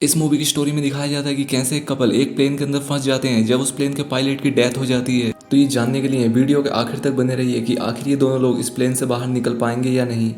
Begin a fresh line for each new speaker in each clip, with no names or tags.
इस मूवी की स्टोरी में दिखाया जाता है कि कैसे एक कपल एक प्लेन के अंदर फंस जाते हैं जब उस प्लेन के पायलट की डेथ हो जाती है। तो ये जानने के लिए वीडियो के आखिर तक बने रहिए कि आखिर ये दोनों लोग इस प्लेन से बाहर निकल पाएंगे या नहीं।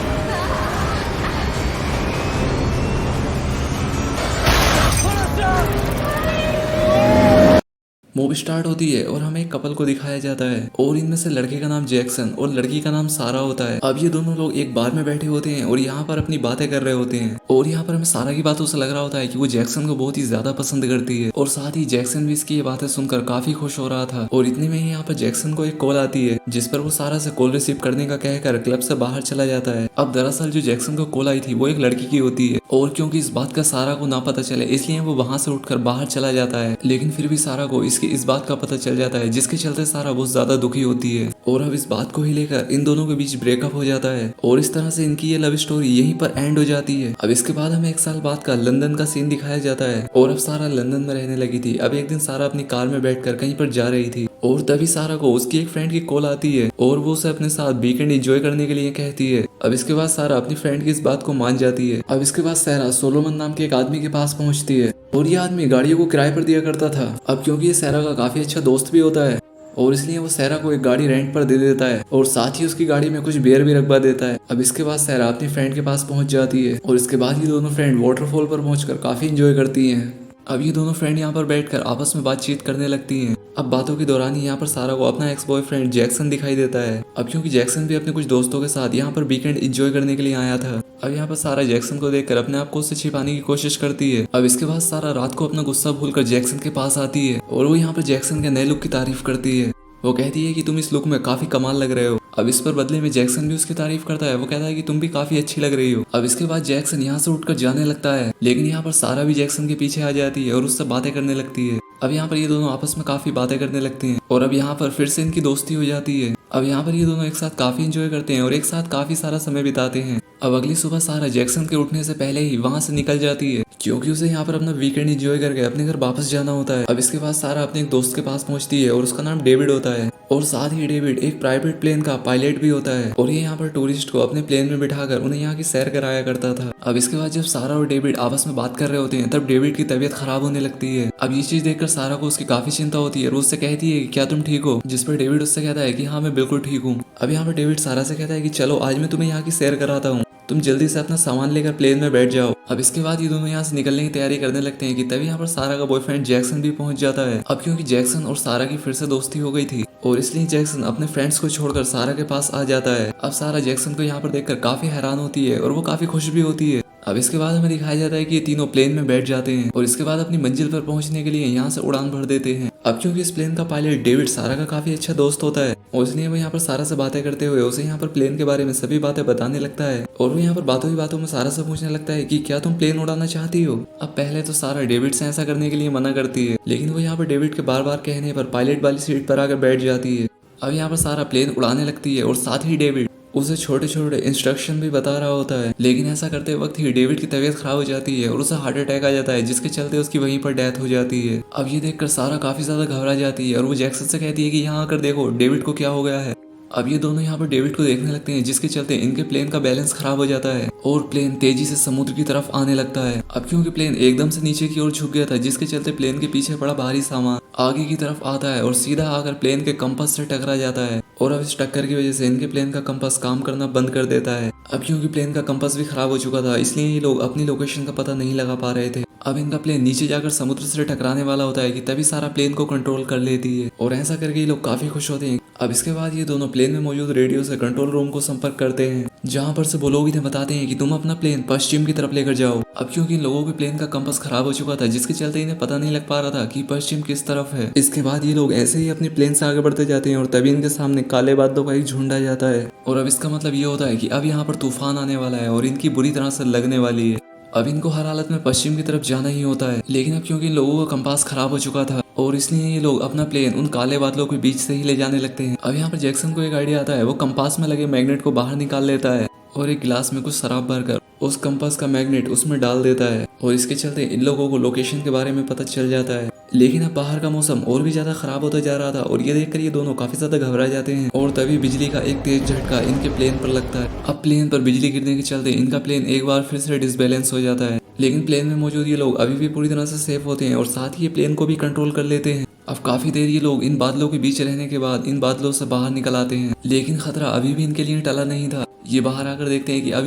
मूवी स्टार्ट होती है और हमें एक कपल को दिखाया जाता है और इनमें से लड़के का नाम जैक्सन और लड़की का नाम सारा होता है। अब ये दोनों लोग एक बार में बैठे होते हैं और यहाँ पर अपनी बातें कर रहे होते हैं और यहाँ पर हमें सारा की बातों से लग रहा होता है कि वो जैक्सन को बहुत ही ज्यादा पसंद करती है और साथ ही जैक्सन भी इसकी ये बातें सुनकर काफी खुश हो रहा था। और इतने में ही यहाँ पर जैक्सन को एक कॉल आती है जिस पर वो सारा से कॉल रिसीव करने का कहकर क्लब से बाहर चला जाता है। अब दरअसल जो जैक्सन को कॉल आई थी वो एक लड़की की होती है और क्योंकि इस बात का सारा को ना पता चले इसलिए वो वहां से उठकर बाहर चला जाता है। लेकिन फिर भी सारा को इसकी इस बात का पता चल जाता है जिसके चलते सारा बहुत ज्यादा दुखी होती है और अब इस बात को ही लेकर इन दोनों के बीच ब्रेकअप हो जाता है और इस तरह से इनकी ये लव स्टोरी यहीं पर एंड हो जाती है। अब इसके बाद हमें 1 साल बाद का लंदन का सीन दिखाया जाता है और अब सारा लंदन में रहने लगी थी। अब एक दिन सारा अपनी कार में बैठकर कहीं पर जा रही थी और तभी सारा को उसकी एक फ्रेंड की कॉल आती है और वो उसे अपने साथ वीकेंड एंजॉय करने के लिए कहती है। अब इसके बाद सारा अपनी फ्रेंड की इस बात को मान जाती है। अब इसके बाद सारा सोलोमन नाम के एक आदमी के पास पहुंचती है और ये आदमी गाड़ियों को किराए पर दिया करता था। अब क्योंकि ये सारा का काफी अच्छा दोस्त भी होता है और इसलिए वो सारा को एक गाड़ी रेंट पर दे देता है और साथ ही उसकी गाड़ी में कुछ बियर भी रखवा देता है। अब इसके बाद सारा अपनी फ्रेंड के पास पहुंच जाती है और इसके बाद ये दोनों फ्रेंड वाटरफॉल पर पहुंचकर काफी इंजॉय करती हैं। अब ये दोनों फ्रेंड यहाँ पर बैठकर आपस में बातचीत करने लगती हैं। अब बातों के दौरान ही यहाँ पर सारा को अपना एक्स बॉयफ्रेंड जैक्सन दिखाई देता है। अब क्योंकि जैक्सन भी अपने कुछ दोस्तों के साथ यहाँ पर वीकेंड एंजॉय करने के लिए आया था। अब यहाँ पर सारा जैक्सन को देखकर अपने आप को उससे छिपाने की कोशिश करती है। अब इसके बाद सारा रात को अपना गुस्सा भूलकर जैक्सन के पास आती है और वो यहाँ पर जैक्सन के नए लुक की तारीफ करती है। वो कहती है कि तुम इस लुक में काफी कमाल लग रहे हो। अब इस पर बदले में जैक्सन भी उसकी तारीफ करता है। वो कहता है कि तुम भी काफी अच्छी लग रही हो। अब इसके बाद जैक्सन यहाँ से उठकर जाने लगता है लेकिन यहाँ पर सारा भी जैक्सन के पीछे आ जाती है और उससे बातें करने लगती है। अब यहाँ पर ये दोनों आपस में काफी बातें करने लगते हैं और अब यहाँ पर फिर से इनकी दोस्ती हो जाती है। अब यहाँ पर ये दोनों एक साथ काफी एंजॉय करते हैं और एक साथ काफी सारा समय बिताते हैं। अब अगली सुबह सारा जैक्सन के उठने से पहले ही वहां से निकल जाती है क्योंकि उसे यहाँ पर अपना वीकेंड एंजॉय करके अपने घर वापस जाना होता है। अब इसके बाद सारा अपने एक दोस्त के पास पहुंचती है और उसका नाम डेविड होता है और साथ ही डेविड एक प्राइवेट प्लेन का पायलट भी होता है और ये यहाँ पर टूरिस्ट को अपने प्लेन में बिठाकर उन्हें यहाँ की सैर कराया करता था। अब इसके बाद जब सारा और डेविड आपस में बात कर रहे होते हैं तब डेविड की तबीयत खराब होने लगती है। अब ये चीज देखकर सारा को उसकी काफी चिंता होती है और उससे कहती है कि क्या तुम ठीक हो, जिस पर डेविड उससे कहता है कि हाँ मैं बिल्कुल ठीक हूँ। अब यहाँ पर डेविड सारा से कहता है कि चलो आज मैं तुम्हें यहाँ की सैर कराता हूँ, तुम जल्दी से अपना सामान लेकर प्लेन में बैठ जाओ। अब इसके बाद ये दोनों यहाँ से निकलने की तैयारी करने लगते हैं कि तभी यहाँ पर सारा का बॉयफ्रेंड जैक्सन भी पहुंच जाता है। अब क्योंकि जैक्सन और सारा की फिर से दोस्ती हो गई थी और इसलिए जैक्सन अपने फ्रेंड्स को छोड़कर सारा के पास आ जाता है। अब सारा जैक्सन को यहाँ पर देखकर काफी हैरान होती है और वो काफी खुश भी होती है। अब इसके बाद हमें दिखाया जाता है कि ये तीनों प्लेन में बैठ जाते हैं और इसके बाद अपनी मंजिल पर पहुंचने के लिए यहाँ से उड़ान भर देते हैं। अब क्योंकि इस प्लेन का पायलट डेविड सारा का काफी अच्छा दोस्त होता है और इसलिए वो यहाँ पर सारा से बातें करते हुए उसे यहाँ पर प्लेन के बारे में सभी बातें बताने लगता है और वो यहाँ पर बातों ही बातों में सारा से पूछने लगता है कि क्या तुम प्लेन उड़ाना चाहती हो। अब पहले तो सारा डेविड से ऐसा करने के लिए मना करती है लेकिन वो यहाँ पर डेविड के बार बार कहने पर पायलट वाली सीट पर आकर बैठ जाती है। अब यहाँ पर सारा प्लेन उड़ाने लगती है और साथ ही डेविड उसे छोटे छोटे इंस्ट्रक्शन भी बता रहा होता है लेकिन ऐसा करते वक्त ही डेविड की तबीयत खराब हो जाती है और उसे हार्ट अटैक आ जाता है जिसके चलते उसकी वहीं पर डेथ हो जाती है। अब ये देखकर सारा काफी ज्यादा घबरा जाती है और वो जैक्सन से कहती है कि यहाँ आकर देखो डेविड को क्या हो गया है। अब ये दोनों यहाँ पर डेविड को देखने लगते हैं जिसके चलते इनके प्लेन का बैलेंस खराब हो जाता है और प्लेन तेजी से समुद्र की तरफ आने लगता है। अब क्योंकि प्लेन एकदम से नीचे की ओर झुक गया था जिसके चलते प्लेन के पीछे पड़ा भारी सामान आगे की तरफ आता है और सीधा आकर प्लेन के कंपास से टकरा जाता है और अब इस टक्कर की वजह से इनके प्लेन का कंपास काम करना बंद कर देता है। अब क्योंकि प्लेन का कंपास भी खराब हो चुका था इसलिए ये लोग अपनी लोकेशन का पता नहीं लगा पा रहे थे। अब इनका प्लेन नीचे जाकर समुद्र से टकराने वाला होता है कि तभी सारा प्लेन को कंट्रोल कर लेती है और ऐसा करके ये लोग काफी खुश होते हैं। अब इसके बाद ये दोनों प्लेन में मौजूद रेडियो से कंट्रोल रूम को संपर्क करते हैं जहां पर से वो लोग इन्हें बताते हैं कि तुम अपना प्लेन पश्चिम की तरफ लेकर जाओ। अब क्योंकि इन लोगों के प्लेन का कंपास खराब हो चुका था जिसके चलते इन्हें पता नहीं लग पा रहा था कि पश्चिम किस तरफ है। इसके बाद ये लोग ऐसे ही अपने प्लेन से आगे बढ़ते जाते हैं और तभी इनके सामने काले बादलों का एक झुंड आ जाता है और अब इसका मतलब ये होता है कि अब यहाँ पर तूफान आने वाला है और इनकी बुरी तरह से लगने वाली है। अब इनको हर हालत में पश्चिम की तरफ जाना ही होता है लेकिन अब क्योंकि इन लोगों का कंपास खराब हो चुका था और इसलिए ये लोग अपना प्लेन उन काले बादलों के बीच से ही ले जाने लगते हैं। अब यहाँ पर जैक्सन को एक आइडिया आता है। वो कंपास में लगे मैग्नेट को बाहर निकाल लेता है और एक गिलास में कुछ शराब भरकर उस कंपास का मैग्नेट उसमें डाल देता है और इसके चलते इन लोगों को लोकेशन के बारे में पता चल जाता है। लेकिन अब बाहर का मौसम और भी ज्यादा खराब होता जा रहा था और ये देखकर ये दोनों काफी ज्यादा घबरा जाते हैं और तभी बिजली का एक तेज झटका इनके प्लेन पर लगता है। अब प्लेन पर बिजली गिरने के चलते इनका प्लेन एक बार फिर से डिसबैलेंस हो जाता है, लेकिन प्लेन में मौजूद ये लोग अभी भी पूरी तरह से सेफ होते हैं और साथ ही ये प्लेन को भी कंट्रोल कर लेते हैं। अब काफी देर ये लोग इन बादलों के बीच रहने के बाद इन बादलों से बाहर निकल आते हैं, लेकिन खतरा अभी भी इनके लिए टला नहीं था। ये बाहर आकर देखते हैं कि अब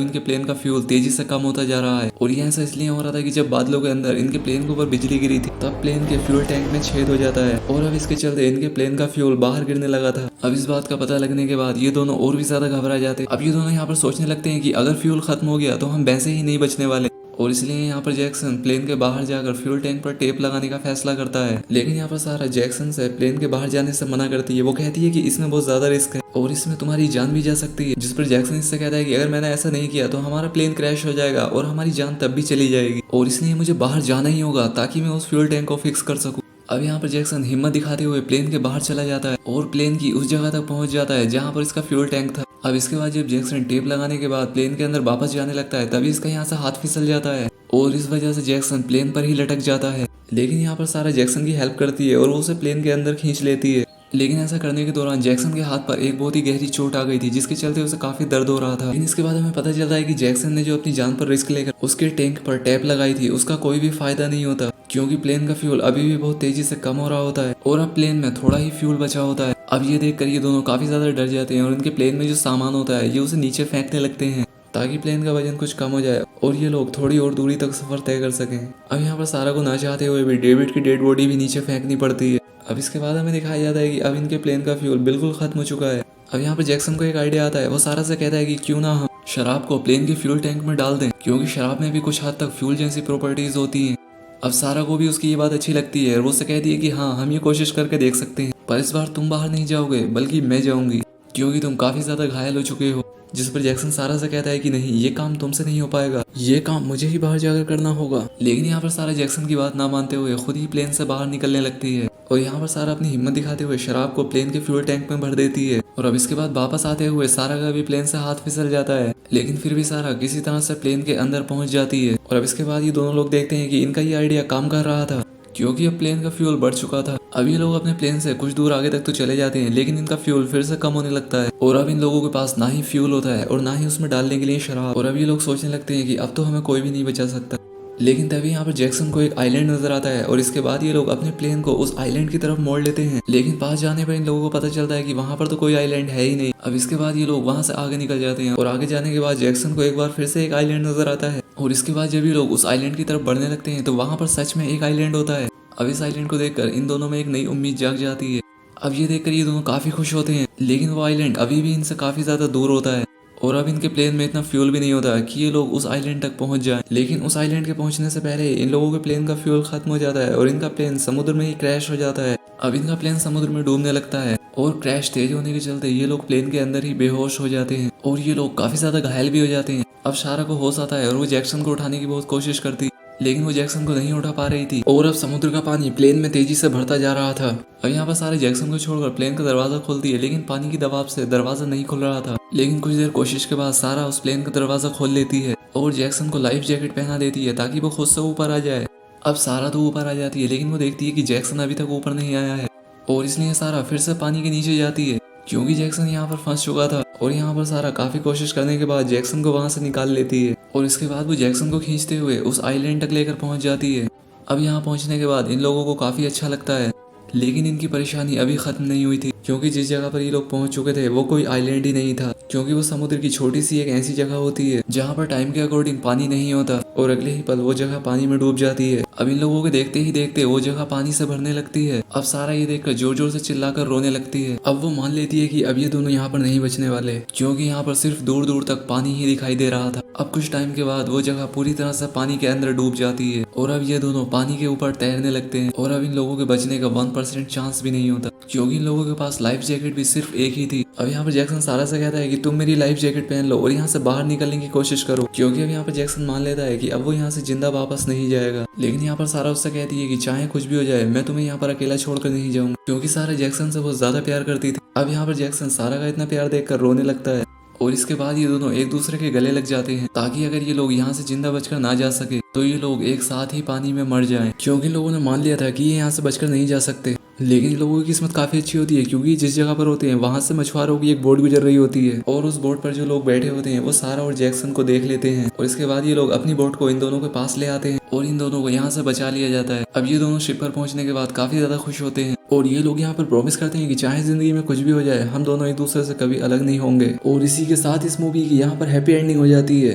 इनके प्लेन का फ्यूल तेजी से कम होता जा रहा है और ये ऐसा इसलिए हो रहा था कि जब बादलों के अंदर इनके प्लेन के ऊपर बिजली गिरी थी तब प्लेन के फ्यूल टैंक में छेद हो जाता है और अब इसके चलते इनके प्लेन का फ्यूल बाहर गिरने लगा था। अब इस बात का पता लगने के बाद ये दोनों और भी ज्यादा घबरा जाते हैं। अब ये दोनों यहाँ पर सोचने लगते हैं कि अगर फ्यूल खत्म हो गया तो हम वैसे ही नहीं बचने वाले और इसलिए यहाँ पर जैक्सन प्लेन के बाहर जाकर फ्यूल टैंक पर टेप लगाने का फैसला करता है। लेकिन यहाँ पर सारा जैक्सन से प्लेन के बाहर जाने से मना करती है। वो कहती है कि इसमें बहुत ज्यादा रिस्क है और इसमें तुम्हारी जान भी जा सकती है, जिस पर जैक्सन इससे कहता है कि अगर मैंने ऐसा नहीं किया तो हमारा प्लेन क्रैश हो जाएगा और हमारी जान तब भी चली जाएगी और इसलिए मुझे बाहर जाना ही होगा ताकि मैं उस फ्यूल टैंक को फिक्स कर सकूं। अब यहाँ पर जैक्सन हिम्मत दिखाते हुए प्लेन के बाहर चला जाता है और प्लेन की उस जगह तक पहुंच जाता है जहाँ पर इसका फ्यूल टैंक था। अब इसके बाद जब जैक्सन टेप लगाने के बाद प्लेन के अंदर वापस जाने लगता है तभी इसका यहाँ से हाथ फिसल जाता है और इस वजह से जैक्सन प्लेन पर ही लटक जाता है। लेकिन यहाँ पर सारा जैक्सन की हेल्प करती है और वो उसे प्लेन के अंदर खींच लेती है। लेकिन ऐसा करने के दौरान जैक्सन के हाथ पर एक बहुत ही गहरी चोट आ गई थी जिसके चलते उसे काफी दर्द हो रहा था। लेकिन इसके बाद हमें पता चलता है कि जैक्सन ने जो अपनी जान पर रिस्क लेकर उसके टैंक पर टैप लगाई थी उसका कोई भी फायदा नहीं होता, क्योंकि प्लेन का फ्यूल अभी भी बहुत तेजी से कम हो रहा होता है और अब प्लेन में थोड़ा ही फ्यूल बचा होता है। अब ये देखकर ये दोनों काफी ज्यादा डर जाते हैं और उनके प्लेन में जो सामान होता है ये उसे नीचे फेंकने लगते हैं ताकि प्लेन का वजन कुछ कम हो जाए और ये लोग थोड़ी और दूरी तक सफर तय कर सकें। अब यहाँ पर सारा को ना चाहते हुए भी डेविड की डेड बॉडी भी नीचे फेंकनी पड़ती है। अब इसके बाद हमें दिखाया जाता है कि अब इनके प्लेन का फ्यूल बिल्कुल खत्म हो चुका है। अब यहाँ पर जैक्सन को एक आइडिया आता है। वो सारा से कहता है कि क्यों ना हम शराब को प्लेन के फ्यूल टैंक में डाल दें, क्योंकि शराब में भी कुछ हद तक फ्यूल जैसी प्रॉपर्टीज होती हैं। अब सारा को भी उसकी ये बात अच्छी लगती है और वो उससे कहती है कि हाँ हम ये कोशिश करके देख सकते हैं, पर इस बार तुम बाहर नहीं जाओगे बल्कि मैं जाऊंगी, क्योंकि तुम काफी ज्यादा घायल हो चुके हो। जिस पर जैक्सन सारा से कहता है कि नहीं, ये काम तुमसे नहीं हो पाएगा, ये काम मुझे ही बाहर जाकर करना होगा। लेकिन यहाँ पर सारा जैक्सन की बात ना मानते हुए खुद ही प्लेन से बाहर निकलने लगती है और यहाँ पर सारा अपनी हिम्मत दिखाते हुए शराब को प्लेन के फ्यूल टैंक में भर देती है। और अब इसके बाद वापस आते हुए सारा का भी प्लेन से हाथ फिसल जाता है, लेकिन फिर भी सारा किसी तरह से प्लेन के अंदर पहुंच जाती है। और अब इसके बाद ये दोनों लोग देखते हैं कि इनका ये आइडिया काम कर रहा था, क्योंकि अब प्लेन का फ्यूल बढ़ चुका था। अब ये लोग अपने प्लेन से कुछ दूर आगे तक तो चले जाते हैं, लेकिन इनका फ्यूल फिर से कम होने लगता है और अब इन लोगों के पास ना ही फ्यूल होता है और ना ही उसमें डालने के लिए शराब। और अब ये लोग सोचने लगते हैं कि अब तो हमें कोई भी नहीं बचा सकता। लेकिन तभी यहाँ पर जैक्सन को एक आइलैंड नजर आता है और इसके बाद ये लोग अपने प्लेन को उस आइलैंड की तरफ मोड़ लेते हैं, लेकिन पास जाने पर इन लोगों को पता चलता है कि वहाँ पर तो कोई आइलैंड है ही नहीं। अब इसके बाद ये लोग वहाँ से आगे निकल जाते हैं और आगे जाने के बाद जैक्सन को एक बार फिर से एक आइलैंड नजर आता है और इसके बाद जब ये लोग उस आइलैंड की तरफ बढ़ने लगते हैं तो वहाँ पर सच में एक आइलैंड होता है। अब इस आइलैंड को देखकर इन दोनों में एक नई उम्मीद जाग जाती है। अब ये देखकर ये दोनों काफी खुश होते हैं, लेकिन वो आइलैंड अभी भी इनसे काफी ज्यादा दूर होता है और अब इनके प्लेन में इतना फ्यूल भी नहीं होता कि ये लोग उस आइलैंड तक पहुंच जाएं। लेकिन उस आइलैंड के पहुंचने से पहले इन लोगों के प्लेन का फ्यूल खत्म हो जाता है और इनका प्लेन समुद्र में ही क्रैश हो जाता है। अब इनका प्लेन समुद्र में डूबने लगता है और क्रैश तेज होने के चलते ये लोग प्लेन के अंदर ही बेहोश हो जाते हैं और ये लोग काफी ज्यादा घायल भी हो जाते हैं। अब सारा को होश आता है और वो जैक्सन को उठाने की बहुत कोशिश करती, लेकिन वो जैक्सन को नहीं उठा पा रही थी और अब समुद्र का पानी प्लेन में तेजी से भरता जा रहा था। अब यहाँ पर सारे जैक्सन को छोड़कर प्लेन का दरवाजा खोलती है, लेकिन पानी की दबाव से दरवाजा नहीं खुल रहा था। लेकिन कुछ देर कोशिश के बाद सारा उस प्लेन का दरवाजा खोल लेती है और जैक्सन को लाइफ जैकेट पहना देती है ताकि वो खुद से ऊपर आ जाए। अब सारा तो ऊपर आ जाती है, लेकिन वो देखती है कि जैक्सन अभी तक ऊपर नहीं आया है और इसलिए सारा फिर से पानी के नीचे जाती है, क्योंकि जैक्सन यहाँ पर फंस चुका था। और यहाँ पर सारा काफी कोशिश करने के बाद जैक्सन को वहां से निकाल लेती है और इसके बाद वो जैक्सन को खींचते हुए उस आइलैंड तक लेकर पहुंच जाती है। अब यहाँ पहुंचने के बाद इन लोगों को काफी अच्छा लगता है, लेकिन इनकी परेशानी अभी खत्म नहीं हुई थी, क्योंकि जिस जगह पर ये लोग पहुंच चुके थे वो कोई आइलैंड ही नहीं था, क्योंकि वो समुद्र की छोटी सी एक ऐसी जगह होती है जहाँ पर टाइम के अकॉर्डिंग पानी नहीं होता और अगले ही पल वो जगह पानी में डूब जाती है। अब इन लोगों के देखते ही देखते वो जगह पानी से भरने लगती है। अब सारा ये देखकर जोर जोर से चिल्लाकर रोने लगती है। अब वो मान लेती है कि अब ये दोनों यहाँ पर नहीं बचने वाले, क्योंकि यहाँ पर सिर्फ दूर दूर तक पानी ही दिखाई दे रहा था। अब कुछ टाइम के बाद वो जगह पूरी तरह से पानी के अंदर डूब जाती है और अब ये दोनों पानी के ऊपर तैरने लगते हैं और अब इन लोगों के बचने का 1% चांस भी नहीं होता, क्योंकि इन लोगों के पास लाइफ जैकेट भी सिर्फ एक ही थी। अब यहाँ पर जैक्सन सारा से कहता है कि तुम मेरी लाइफ जैकेट पहन लो और यहाँ से बाहर निकलने की कोशिश करो, क्योंकि अब यहाँ पर जैक्सन मान लेता है कि अब वो यहाँ से जिंदा वापस नहीं जाएगा। लेकिन यहाँ पर सारा उससे कहती है कि चाहे कुछ भी हो जाए मैं तुम्हें यहाँ पर अकेला छोड़कर नहीं जाऊंगा, क्योंकि सारा जैक्सन से बहुत ज्यादा प्यार करती थी। अब यहाँ पर जैक्सन सारा का इतना प्यार देखकर रोने लगता है और इसके बाद ये दोनों एक दूसरे के गले लग जाते हैं ताकि अगर ये लोग यहाँ से जिंदा बचकर ना जा सके तो ये लोग एक साथ ही पानी में मर जाएं, क्योंकि लोगों ने मान लिया था कि ये यहाँ से बचकर नहीं जा सकते। लेकिन इन लोगों की किस्मत काफी अच्छी होती है क्योंकि जिस जगह पर होते हैं वहां से मछुआरों की एक बोट गुजर रही होती है और उस बोट पर जो लोग बैठे होते हैं वो सारा और जैक्सन को देख लेते हैं और इसके बाद ये लोग अपनी बोट को इन दोनों के पास ले आते हैं और इन दोनों को यहाँ से बचा लिया जाता है। अब ये दोनों शिप पर पहुंचने के बाद काफी ज्यादा खुश होते हैं और ये लोग यहाँ पर प्रॉमिस करते हैं कि चाहे जिंदगी में कुछ भी हो जाए हम दोनों एक दूसरे से कभी अलग नहीं होंगे। और इसी के साथ इस मूवी की यहाँ पर हैप्पी एंडिंग हो जाती है।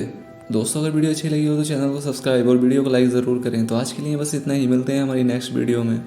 दोस्तों अगर वीडियो अच्छी लगी हो तो चैनल को सब्सक्राइब और वीडियो को लाइक जरूर करें। तो आज के लिए बस इतना ही, मिलते हैं हमारी नेक्स्ट वीडियो में।